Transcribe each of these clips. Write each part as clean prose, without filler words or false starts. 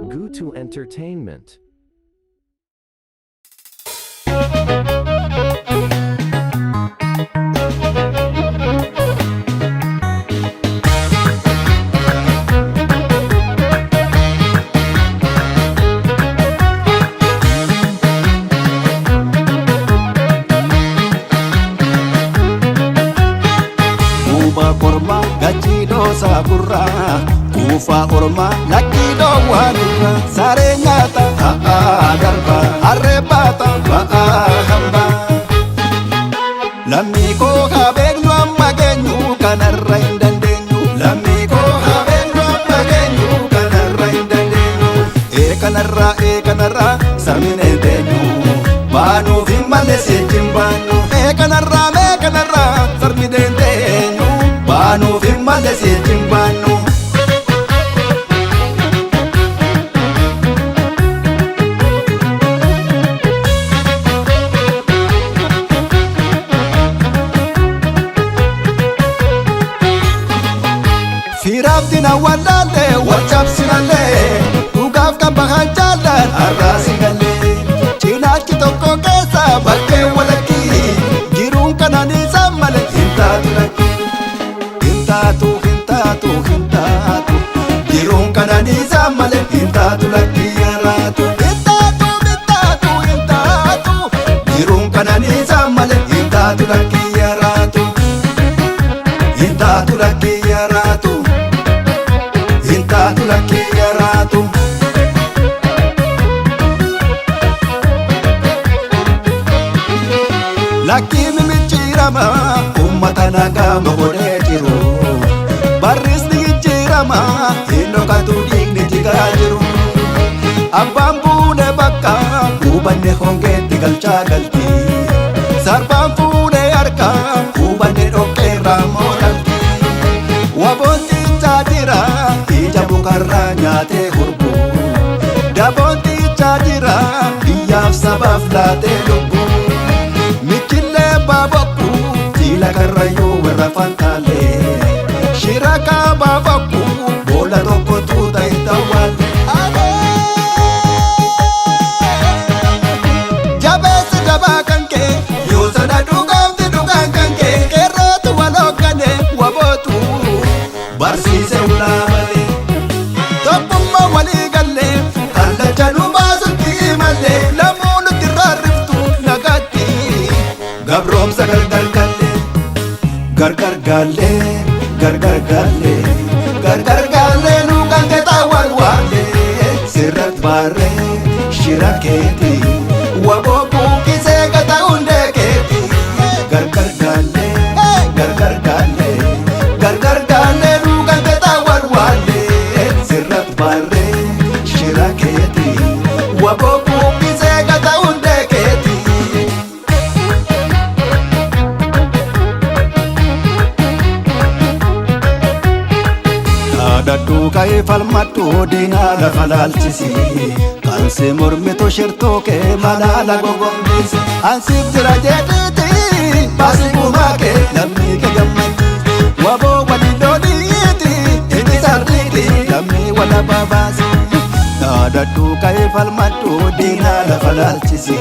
Gutu Entertainment. Korma gachi dosa burra kufa orma laki do wanura sare nyata darba arrebata hamba lammi ko habegnu amagenyu kanarra indandenyu lammi ko habegnu amagenyu kanarra indandenyu e kanarra samine denyu banu vimale sejimbanu e kanarra sarmine denyu banu vimale sejimbanu firabdina wallale wachapsinale ugaf kabahan jalan arrasigale cinachi tokko kesa bakke walaki girun kanani sammale hintatu girun kanani sammale hintatu laki yaratu girun kanani sammale hintatu laki yaratu hintatu laki yaratu hintatu laki yaratu laki mimichirama ummata nagama godhe jiru barrisni jirama hinokatu digni jigaa jiru abbaan fuune bakka hubanne hongeetti galchaa galti sarbaan fuune harka hubanne dhoqqeerraa moodalti waboontichaa jira ija mukarraa nyaatee gurgu daboontichaa jira biyyaaf sabaaf laatee lubbu michillee baabokku siila karrayyuu warra fantaalee shiraka baabokku boolla tokko tuuta hin tawwaalle jabeessi jabaa kan kee yoo sana dhugaamti dhugaan kan kee qeerrootu walooggane wabootu barsiise ulaa malee tokkummaa walii gallee kallacha nu baasutti malee lamuu nutti raarriftu nagaatti gabroomsa gargar gallee gargar gallee gargar gallee nu kan keetaa walwaalee sirrat baarree shira keeti waboo buukisee gata hundee keeti gargar gallee nu kan keetaa walwaalee sirrat baarree shira keeti waboo buukisee gata hundee keeti daddu ka'ee falmadhu diinaa lafa laalchisi kan si mormitu shirtuu kee malaala gogombisi ansiif jira jedhiiti baasikumaa kee lammii kee gammachiisi waboo waliin looniiti inni sarriiti lammii wala baabaasi daddu ka'ee falmadhu diinaa lafa laalchisi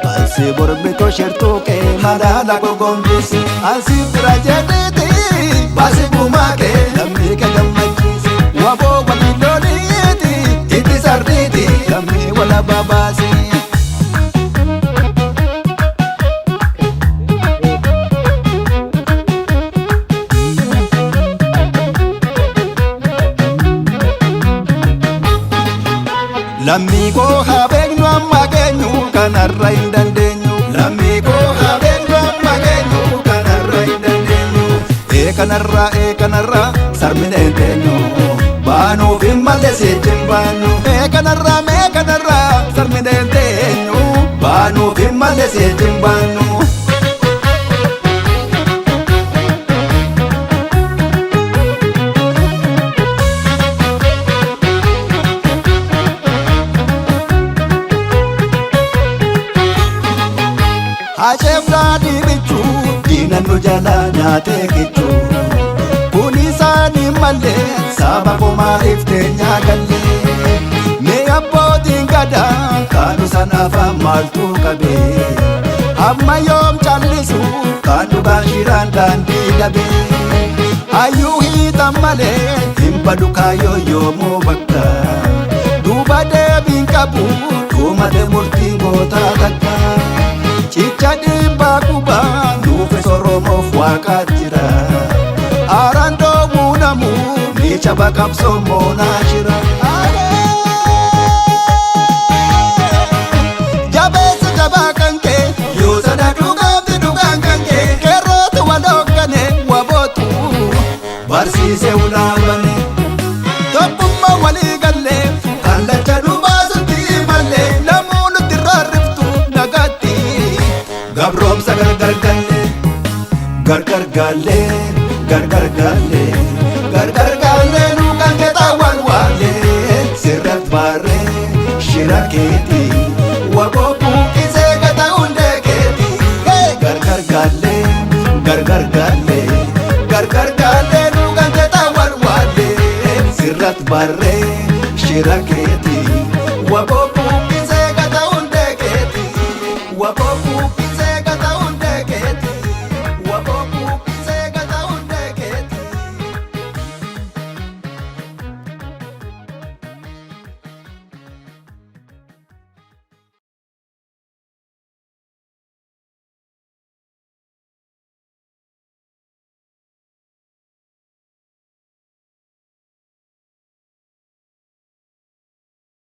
kan si mormitu shirtuu kee malaala gogombisi ansiif jira jedhiiti baasikumaa kee lammii kee gammachiisi waboo waliin looniiti itti sarriiti lammii wala baabaasi lammii koo haa beeknu amma geenyu kanarra hin dandeenyu lammii koo haa beeknu amma geenyu kanarra hin dandeenyu kanarra sarmine teenyu baanuuf hin malle siichin baanu kanarra sarmine teenyu baanuuf hin malle siichin baanu Hacheef daadhii bichuu diinannu jala nyaatee kichuu kun isaanii malee saba koo maaliif teenyaa gallee mee abbootiin gadaa kaanu sanaaf maaltu qabee amma yoom callisu kan dhugaan shiraan daandii dhabee hayyuu hiitan malee hin badu kaayyoo yoomuu bakka duuba deebiin qabu dhuumate murtiin gootaa takka cicha dhiibbaa qubaa nuufes oromoof waaqaat jira aaraan doomuu namuu miicha baqabsoo moonaa jira jabeessa jabaa kan kee yoo sada dhugaamti dhugaan kan kee keerroota wal hooggane wabootu barsiise ulaabane tokkummaa walii gallee kallacha dhubaasutti malee namuu nutti rarriftu nagaatti gabroomsa gargar gallee gargar gallee gargar gallee gargar gallee nu kan keetaa wal waalee sirrat baarree shira keetii waboo buuqisee gata hundee keetii gargar gallee gargar gallee gargar gallee nu kan keetaa wal waalee sirrat baarree shira keetii waboo